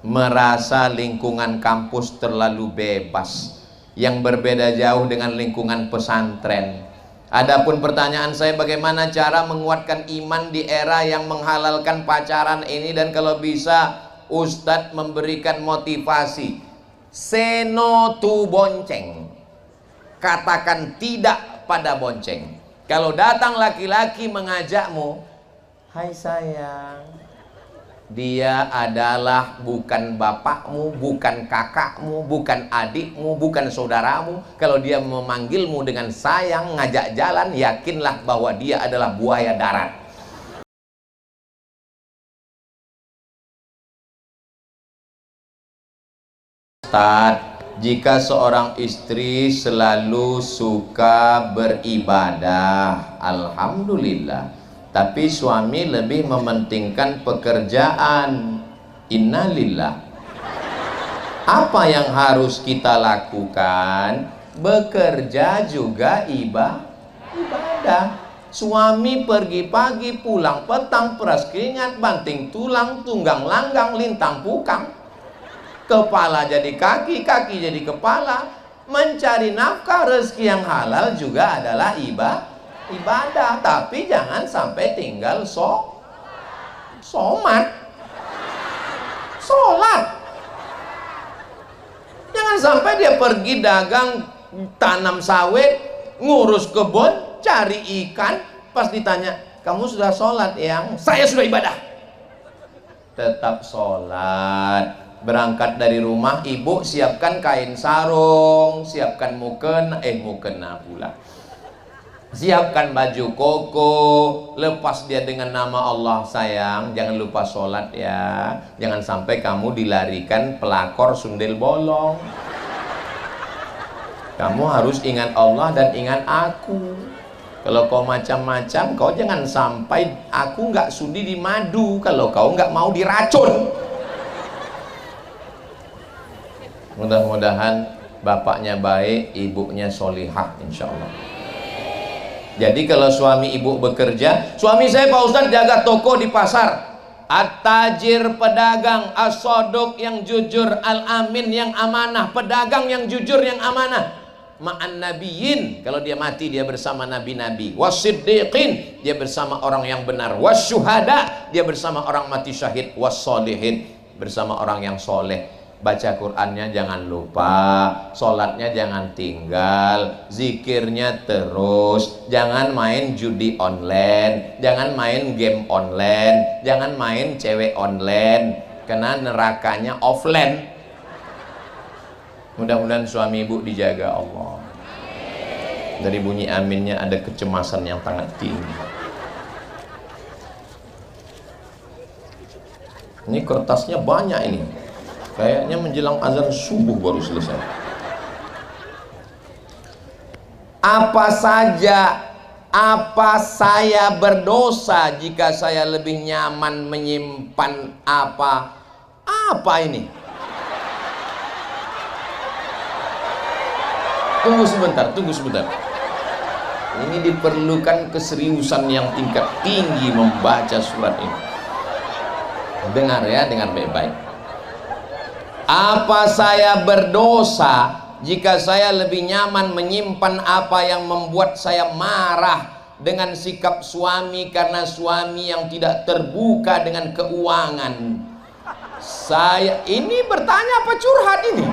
merasa lingkungan kampus terlalu bebas, yang berbeda jauh dengan lingkungan pesantren. Adapun pertanyaan saya, bagaimana cara menguatkan iman di era yang menghalalkan pacaran ini, dan kalau bisa Ustadz memberikan motivasi, say no to bonceng, katakan tidak pada bonceng. Kalau datang laki-laki mengajakmu, hai sayang, dia adalah bukan bapakmu, bukan kakakmu, bukan adikmu, bukan saudaramu. Kalau dia memanggilmu dengan sayang, ngajak jalan, yakinlah bahwa dia adalah buaya darat. Ustaz, jika seorang istri selalu suka beribadah, alhamdulillah, tapi suami lebih mementingkan pekerjaan, innalillah, apa yang harus kita lakukan? Bekerja juga ibadah. Suami pergi pagi, pulang petang, peras keringat, banting tulang, tunggang langgang, lintang pukang, kepala jadi kaki, kaki jadi kepala. Mencari nafkah, rezeki yang halal juga adalah ibadah, tapi jangan sampai tinggal sholat. Jangan sampai dia pergi dagang, tanam sawit, ngurus kebun, cari ikan, pas ditanya, kamu sudah sholat? Yang saya sudah ibadah. Tetap sholat. Berangkat dari rumah, ibu siapkan kain sarung, siapkan mukena pula, siapkan baju koko, lepas dia dengan nama Allah. Sayang, jangan lupa sholat ya, jangan sampai kamu dilarikan pelakor sundel bolong. Kamu harus ingat Allah dan ingat aku. Kalau kau macam-macam, kau jangan sampai aku nggak sudi di madu kalau kau nggak mau diracun. Mudah-mudahan bapaknya baik, ibunya solihah, insya Allah. Jadi kalau suami ibu bekerja, suami saya Pak Ustadz jaga toko di pasar, at-tajir pedagang, as-sodok yang jujur, al-amin yang amanah, pedagang yang jujur yang amanah, ma'an nabiyyin, kalau dia mati dia bersama nabi-nabi, was-siddiqin, dia bersama orang yang benar, was-syuhada, dia bersama orang mati syahid, was-solihin, bersama orang yang soleh. Baca Qur'annya jangan lupa, sholatnya jangan tinggal, zikirnya terus, jangan main judi online, jangan main game online, jangan main cewek online, karena nerakanya offline. Mudah-mudahan suami ibu dijaga Allah. Dari bunyi aminnya ada kecemasan yang sangat tinggi. Ini kertasnya banyak ini. Kayaknya menjelang azan subuh baru selesai. Apa saya berdosa jika saya lebih nyaman menyimpan apa ini? Tunggu sebentar. Ini diperlukan keseriusan yang tingkat tinggi membaca surat ini. Dengar ya, dengar baik-baik. Apa saya berdosa jika saya lebih nyaman menyimpan apa yang membuat saya marah dengan sikap suami, karena suami yang tidak terbuka dengan keuangan? Saya ini bertanya apa curhat ini?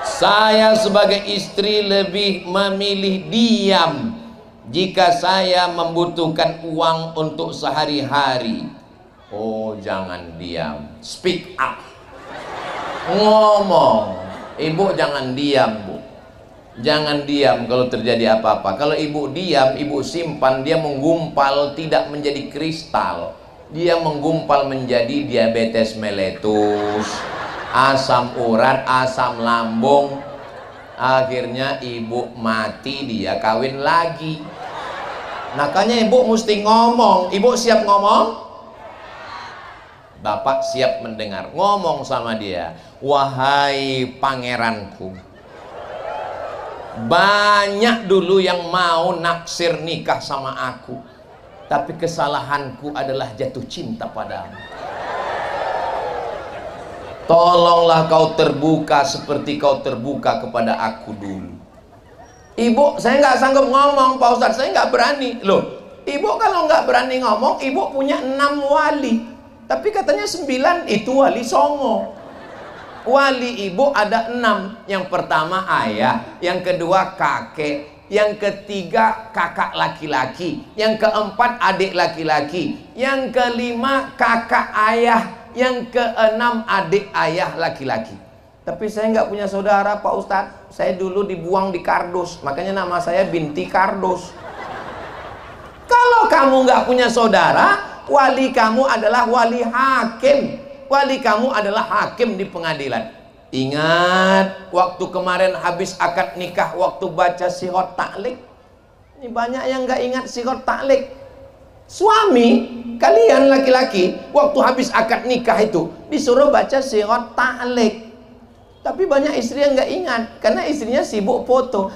Saya sebagai istri lebih memilih diam jika saya membutuhkan uang untuk sehari-hari. Oh, jangan diam, speak up, ngomong. Ibu jangan diam, Bu, jangan diam kalau terjadi apa-apa. Kalau ibu diam, ibu simpan, dia menggumpal, tidak menjadi kristal, dia menggumpal menjadi diabetes meletus, asam urat, asam lambung. Akhirnya ibu mati, dia kawin lagi. Makanya ibu mesti ngomong. Ibu siap ngomong? Bapak siap mendengar. Ngomong sama dia, wahai pangeranku, banyak dulu yang mau naksir nikah sama aku, tapi kesalahanku adalah jatuh cinta padamu. Tolonglah kau terbuka seperti kau terbuka kepada aku dulu. Ibu, saya nggak sanggup ngomong Pak Ustadz, saya nggak berani. Loh, ibu kalau nggak berani ngomong, ibu punya 6 wali, tapi katanya 9 itu wali songo. Wali ibu ada 6. Yang pertama ayah, yang kedua kakek, yang ketiga kakak laki-laki, yang keempat adik laki-laki, yang kelima kakak ayah, yang keenam adik ayah laki-laki. Tapi saya nggak punya saudara Pak Ustadz. Saya dulu dibuang di kardus, makanya nama saya binti kardus. Kalau kamu nggak punya saudara, wali kamu adalah wali hakim. Wali kamu adalah hakim di pengadilan. Ingat waktu kemarin habis akad nikah, waktu baca sihot taklik. Ini banyak yang nggak ingat sihot taklik. Suami kalian laki-laki waktu habis akad nikah itu disuruh baca sihot taklik. Tapi banyak istri yang nggak ingat karena istrinya sibuk foto.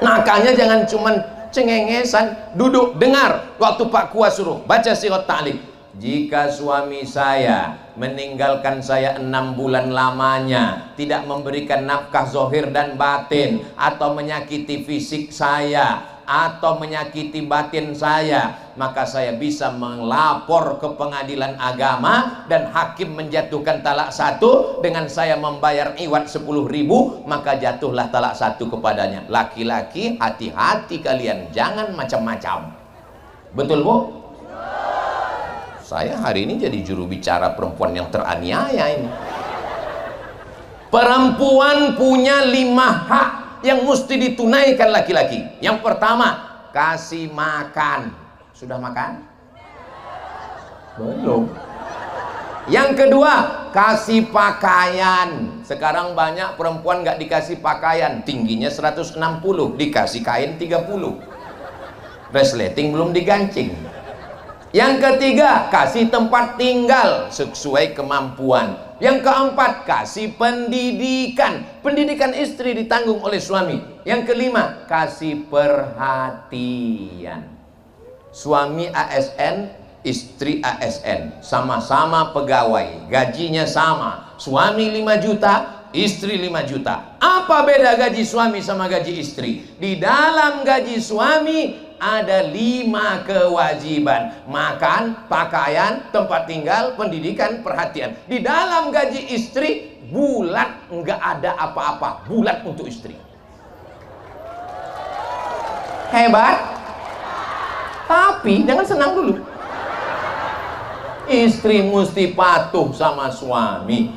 Makanya jangan cuman cengengesan, duduk dengar waktu Pak Kuas suruh baca sihot ta'lim. Jika suami saya meninggalkan saya 6 bulan lamanya, tidak memberikan nafkah zohir dan batin, atau menyakiti fisik saya, atau menyakiti batin saya, maka saya bisa melapor ke pengadilan agama dan hakim menjatuhkan talak 1 dengan saya membayar iwat 10.000, maka jatuhlah talak 1 kepadanya. Laki-laki hati-hati kalian, jangan macam-macam. Betul Bu? Saya hari ini jadi juru bicara perempuan yang teraniaya ini. Perempuan punya 5 hak yang mesti ditunaikan laki-laki. Yang pertama, kasih makan. Sudah makan? Belum. Yang kedua, kasih pakaian. Sekarang banyak perempuan nggak dikasih pakaian, tingginya 160, dikasih kain 30. Resleting belum digancing. Yang ketiga, kasih tempat tinggal sesuai kemampuan. Yang keempat, kasih pendidikan. Pendidikan istri ditanggung oleh suami. Yang kelima, kasih perhatian. Suami ASN, istri ASN, sama-sama pegawai, gajinya sama. Suami 5 juta, istri 5 juta. Apa beda gaji suami sama gaji istri? Di dalam gaji suami ada 5 kewajiban: makan, pakaian, tempat tinggal, pendidikan, perhatian. Di dalam gaji istri bulat, nggak ada apa-apa, bulat untuk istri. Hebat. Tapi jangan senang dulu. Istri mesti patuh sama suami.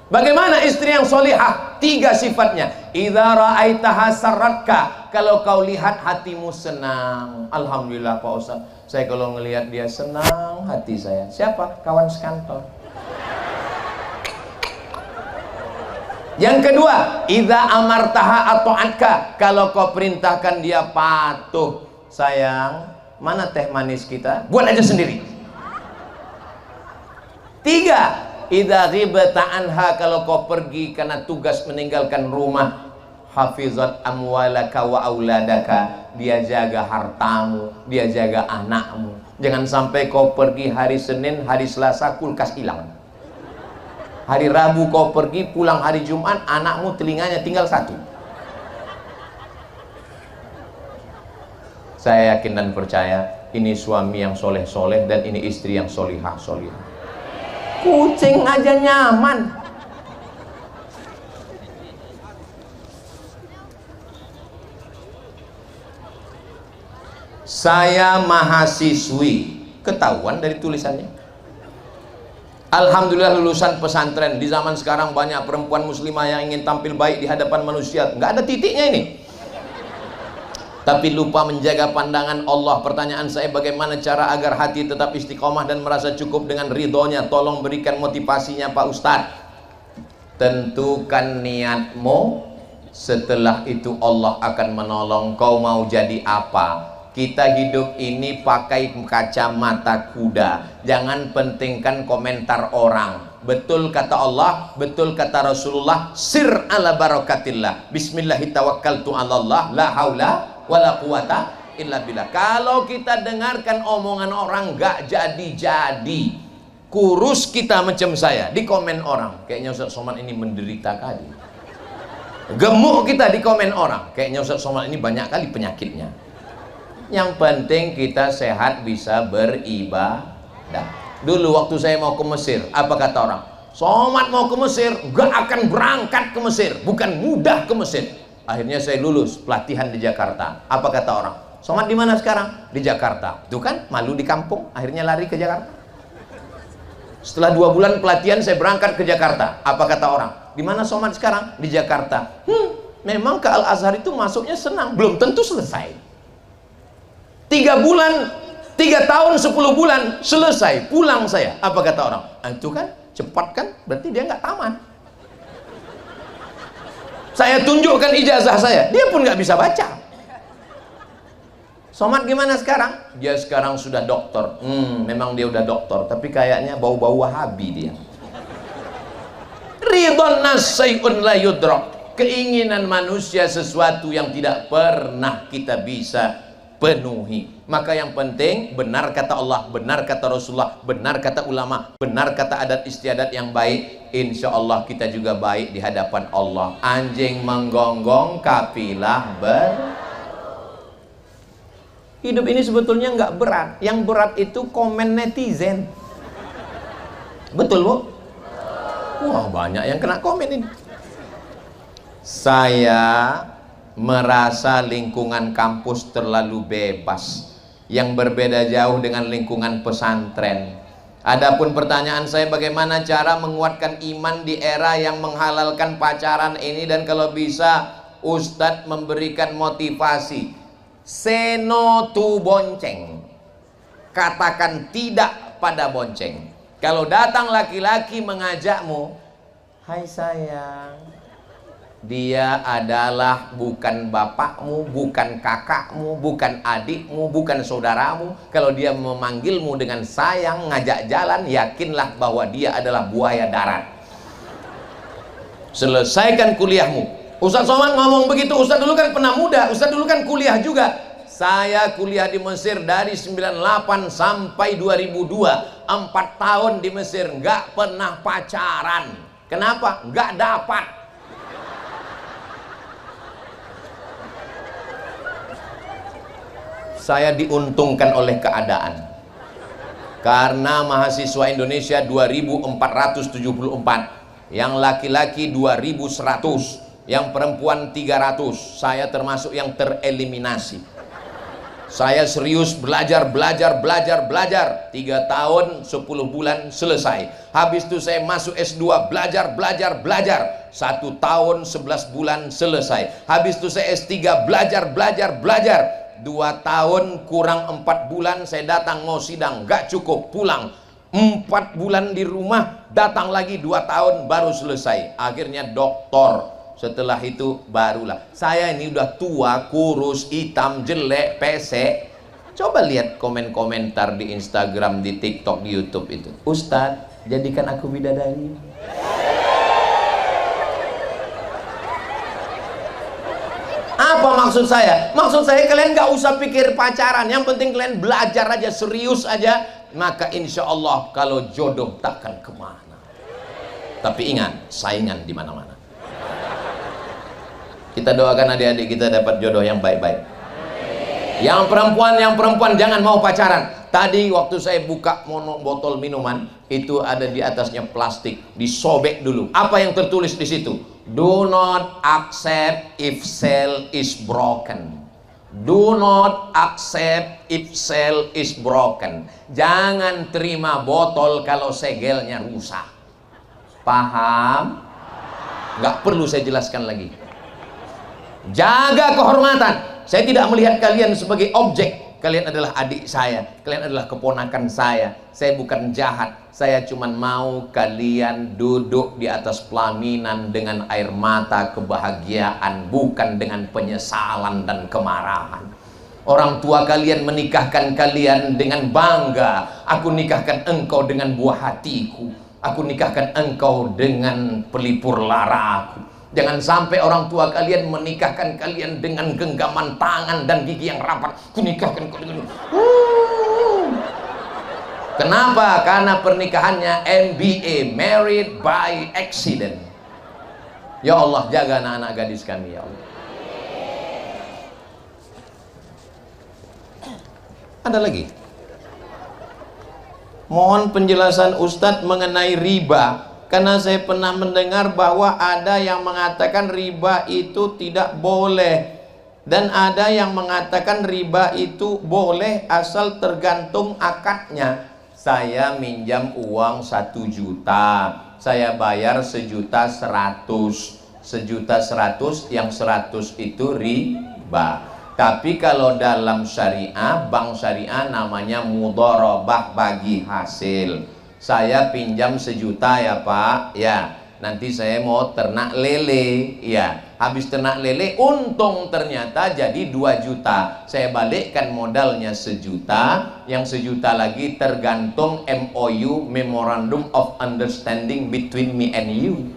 Bagaimana istri yang solihah? 3 sifatnya. Idza ra'aitaha sarratka, kalau kau lihat hatimu senang. Alhamdulillah Pak Ustaz, saya kalau ngelihat dia senang hati saya. Siapa? Kawan sekantor. Yang kedua, idza amartaha ata'atka, kalau kau perintahkan dia patuh. Sayang, mana teh manis kita? Buat aja sendiri. 3, idza ghibta anha, kalau kau pergi karena tugas meninggalkan rumah, hafizat amwalaka wa auladaka, dia jaga hartamu, dia jaga anakmu. Jangan sampai kau pergi hari Senin, hari Selasa kulkas hilang. Hari Rabu kau pergi, pulang hari Jumat, anakmu telinganya tinggal 1. Saya yakin dan percaya ini suami yang soleh-soleh dan ini istri yang solihah-solihah. Kucing aja nyaman. Saya mahasiswi, ketahuan dari tulisannya. Alhamdulillah lulusan pesantren. Di zaman sekarang banyak perempuan muslimah yang ingin tampil baik di hadapan manusia. Nggak ada titiknya ini, tapi lupa menjaga pandangan Allah. Pertanyaan saya, bagaimana cara agar hati tetap istiqomah dan merasa cukup dengan ridhonya? Tolong berikan motivasinya Pak Ustadz. Tentukan niatmu, setelah itu Allah akan menolong. Kau mau jadi apa? Kita hidup ini pakai kacamata kuda. Jangan pentingkan komentar orang. Betul kata Allah, betul kata Rasulullah, sir ala barakatillah. Bismillahirrahmanirrahim, tawakkaltu 'alallah, la haula wala quwata illa billah. Kalau kita dengarkan omongan orang nggak jadi-jadi, kurus kita macam saya, di komen orang, kayaknya Ustaz Somad ini menderita kali. Gemuk kita, di komen orang, kayaknya Ustaz Somad ini banyak kali penyakitnya. Yang penting kita sehat, bisa beribadah. Dulu waktu saya mau ke Mesir, apa kata orang? Somad mau ke Mesir, gak akan berangkat ke Mesir, bukan mudah ke Mesir. Akhirnya saya lulus pelatihan di Jakarta. Apa kata orang? Somad di mana sekarang? Di Jakarta. Tuh kan, malu di kampung, akhirnya lari ke Jakarta. Setelah 2 bulan pelatihan saya berangkat ke Jakarta. Apa kata orang? Di mana Somad sekarang? Di Jakarta. Memang ke Al Azhar itu masuknya senang, belum tentu selesai. 3 bulan, 3 tahun 10 bulan selesai, pulang saya. Apa kata orang? Itu kan cepat kan, berarti dia nggak tamat. Saya tunjukkan ijazah saya, dia pun nggak bisa baca. Somad gimana sekarang? Dia sekarang sudah doktor. Memang dia udah doktor, tapi kayaknya bau-bau Wahabi dia. Ridhon nas syai'un la yudrak. Keinginan manusia sesuatu yang tidak pernah kita bisa penuhi. Maka yang penting benar kata Allah, benar kata Rasulullah, benar kata ulama, benar kata adat istiadat yang baik. Insya Allah kita juga baik di hadapan Allah. Anjing menggonggong, kafilah hidup ini sebetulnya nggak berat. Yang berat itu komen netizen. Betul bu? Wah banyak yang kena komen ini. Saya merasa lingkungan kampus terlalu bebas, yang berbeda jauh dengan lingkungan pesantren. Adapun pertanyaan saya, bagaimana cara menguatkan iman di era yang menghalalkan pacaran ini, dan kalau bisa Ustadz memberikan motivasi. Say no to bonceng. Katakan tidak pada bonceng. Kalau datang laki-laki mengajakmu, hai sayang, dia adalah bukan bapakmu, bukan kakakmu, bukan adikmu, bukan saudaramu. Kalau dia memanggilmu dengan sayang, ngajak jalan, yakinlah bahwa dia adalah buaya darat. Selesaikan kuliahmu. Ustaz Somad ngomong begitu. Ustaz dulu kan pernah muda, Ustaz dulu kan kuliah juga. Saya kuliah di Mesir dari 98 sampai 2002, 4 tahun di Mesir, nggak pernah pacaran. Kenapa? Nggak dapat. Saya diuntungkan oleh keadaan, karena mahasiswa Indonesia 2474, yang laki-laki 2100, yang perempuan 300. Saya termasuk yang tereliminasi. Saya serius belajar 3 tahun 10 bulan selesai. Habis itu saya masuk S2, belajar 1 tahun 11 bulan selesai. Habis itu saya S3, belajar 2 tahun kurang 4 bulan saya datang mau sidang, gak cukup, pulang. 4 bulan di rumah, datang lagi 2 tahun baru selesai. Akhirnya doktor. Setelah itu barulah. Saya ini udah tua, kurus, hitam, jelek, pesek. Coba lihat komen-komentar di Instagram, di TikTok, di YouTube itu. Ustadz, jadikan aku bidadari. Apa maksud saya? Maksud saya kalian gak usah pikir pacaran. Yang penting kalian belajar aja, serius aja. Maka insya Allah kalau jodoh takkan kemana. Tapi ingat, saingan di mana-mana. Kita doakan adik-adik kita dapat jodoh yang baik-baik. Yang perempuan jangan mau pacaran. Tadi waktu saya buka botol minuman, itu ada di atasnya plastik, disobek dulu. Apa yang tertulis di situ? Do not accept if cell is broken. Do not accept if cell is broken. Jangan terima botol kalau segelnya rusak. Paham? Nggak perlu saya jelaskan lagi. Jaga kehormatan. Saya tidak melihat kalian sebagai objek. Kalian adalah adik saya, kalian adalah keponakan saya. Saya bukan jahat. Saya cuma mau kalian duduk di atas pelaminan dengan air mata kebahagiaan, bukan dengan penyesalan dan kemarahan. Orang tua kalian menikahkan kalian dengan bangga. Aku nikahkan engkau dengan buah hatiku. Aku nikahkan engkau dengan pelipur laraku. Jangan sampai orang tua kalian menikahkan kalian dengan genggaman tangan dan gigi yang rapat. Kunikahkan kalian. Kenapa? Karena pernikahannya MBA, married by accident. Ya Allah, jaga anak-anak gadis kami ya Allah. Ada lagi? Mohon penjelasan Ustadz mengenai riba. Karena saya pernah mendengar bahwa ada yang mengatakan riba itu tidak boleh, dan ada yang mengatakan riba itu boleh asal tergantung akadnya. Saya minjam uang 1 juta, saya bayar 1.100.000, 1.100.000, yang 100 itu riba. Tapi kalau dalam syariah, bank syariah namanya mudharabah, bagi hasil. Saya pinjam 1 juta ya Pak, ya nanti saya mau ternak lele, ya habis ternak lele untung ternyata jadi 2 juta, saya balikkan modalnya 1 juta, yang 1 juta lagi tergantung MOU, Memorandum of Understanding between me and you.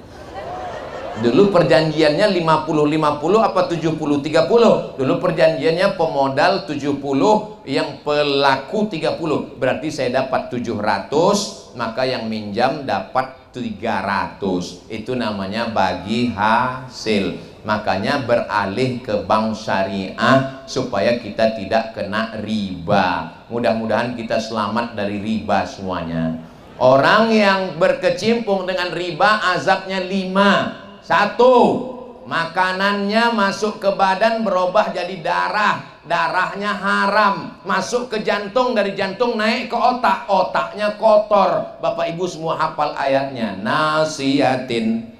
Dulu perjanjiannya 50-50 apa 70-30. Dulu perjanjiannya pemodal 70, yang pelaku 30. Berarti saya dapat 700, maka yang minjam dapat 300. Itu namanya bagi hasil. Makanya beralih ke bank syariah supaya kita tidak kena riba. Mudah-mudahan kita selamat dari riba semuanya. Orang yang berkecimpung dengan riba azabnya 5. 1, makanannya masuk ke badan berubah jadi darah, darahnya haram, masuk ke jantung, dari jantung naik ke otak, otaknya kotor. Bapak ibu semua hafal ayatnya, nasiyatin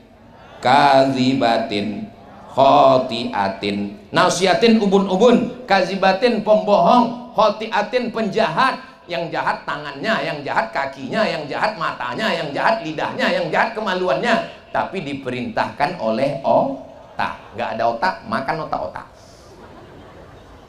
kazibatin khotiatin. Nasiyatin ubun-ubun, kazibatin pembohong, khotiatin penjahat. Yang jahat tangannya, yang jahat kakinya, yang jahat matanya, yang jahat lidahnya, yang jahat kemaluannya. Tapi diperintahkan oleh otak. Nggak ada otak, makan otak-otak.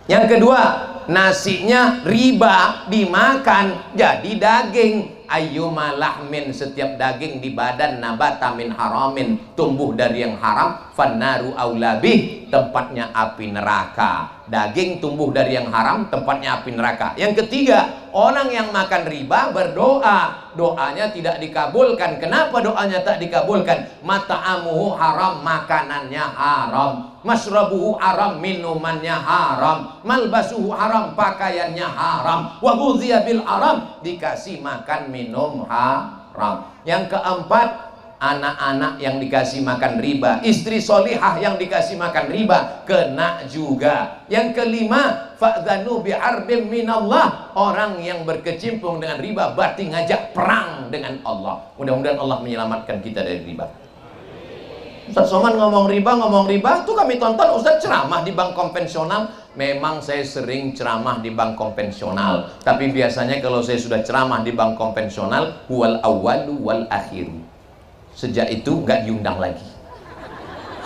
Yang kedua, nasinya riba, dimakan jadi daging. Ayyuma lahmin, setiap daging di badan nabata min haramin, tumbuh dari yang haram, fannaru aulabih, tempatnya api neraka. Daging tumbuh dari yang haram, tempatnya api neraka. Yang ketiga, orang yang makan riba berdoa, doanya tidak dikabulkan. Kenapa doanya tak dikabulkan? Mata'amuhu haram, makanannya haram. Masrabuhu haram, minumannya haram. Malbasuhu haram, pakaiannya haram. Wa ghudhiya bil haram, dikasih makan minum haram. Yang keempat, anak-anak yang dikasih makan riba, istri solihah yang dikasih makan riba, kena juga. Yang kelima, fa'dhanu bi'arbim minallah, orang yang berkecimpung dengan riba berarti ngajak perang dengan Allah. Mudah-mudahan Allah menyelamatkan kita dari riba. Ustaz Somad ngomong riba, tuh kami tonton Ustaz ceramah di bank konvensional. Memang saya sering ceramah di bank konvensional, tapi biasanya kalau saya sudah ceramah di bank konvensional, wal awwalu wal akhiru, sejak itu nggak diundang lagi.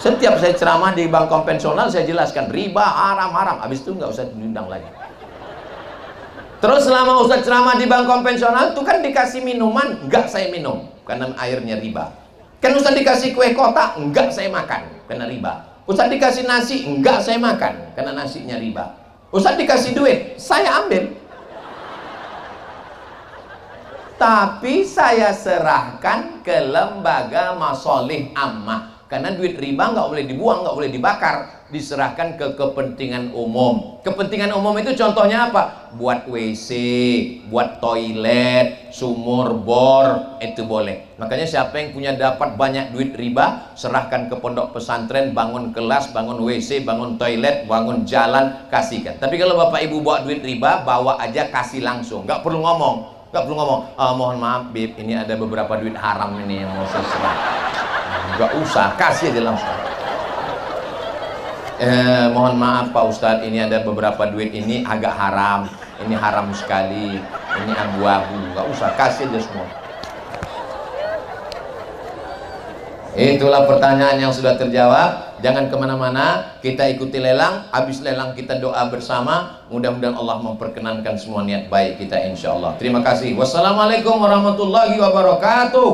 Setiap saya ceramah di bank konvensional saya jelaskan riba haram-haram, habis itu nggak usah diundang lagi. Terus selama Ustaz ceramah di bank konvensional itu kan dikasih minuman, nggak saya minum karena airnya riba. Kan Ustaz dikasih kue kotak, enggak saya makan karena riba. Ustaz dikasih nasi, enggak saya makan karena nasinya riba. Ustaz dikasih duit, saya ambil, tapi saya serahkan ke lembaga masolih ammah. Karena duit riba nggak boleh dibuang, nggak boleh dibakar, diserahkan ke kepentingan umum. Kepentingan umum itu contohnya apa? Buat WC, buat toilet, sumur bor, itu boleh. Makanya siapa yang punya dapat banyak duit riba, serahkan ke pondok pesantren, bangun kelas, bangun WC, bangun toilet, bangun jalan, kasihkan. Tapi kalau bapak ibu bawa duit riba, bawa aja, kasih langsung, nggak perlu ngomong. Nggak perlu ngomong, mohon maaf Bib, ini ada beberapa duit haram ini yang mau saya serah. Nggak usah, kasih aja langsung. Mohon maaf Pak Ustadz, ini ada beberapa duit ini agak haram, ini haram sekali, ini abu-abu. Nggak usah, kasih aja semua. Itulah pertanyaan yang sudah terjawab. Jangan kemana-mana, kita ikuti lelang. Habis lelang kita doa bersama. Mudah-mudahan Allah memperkenankan semua niat baik kita insya Allah. Terima kasih. Wassalamualaikum warahmatullahi wabarakatuh.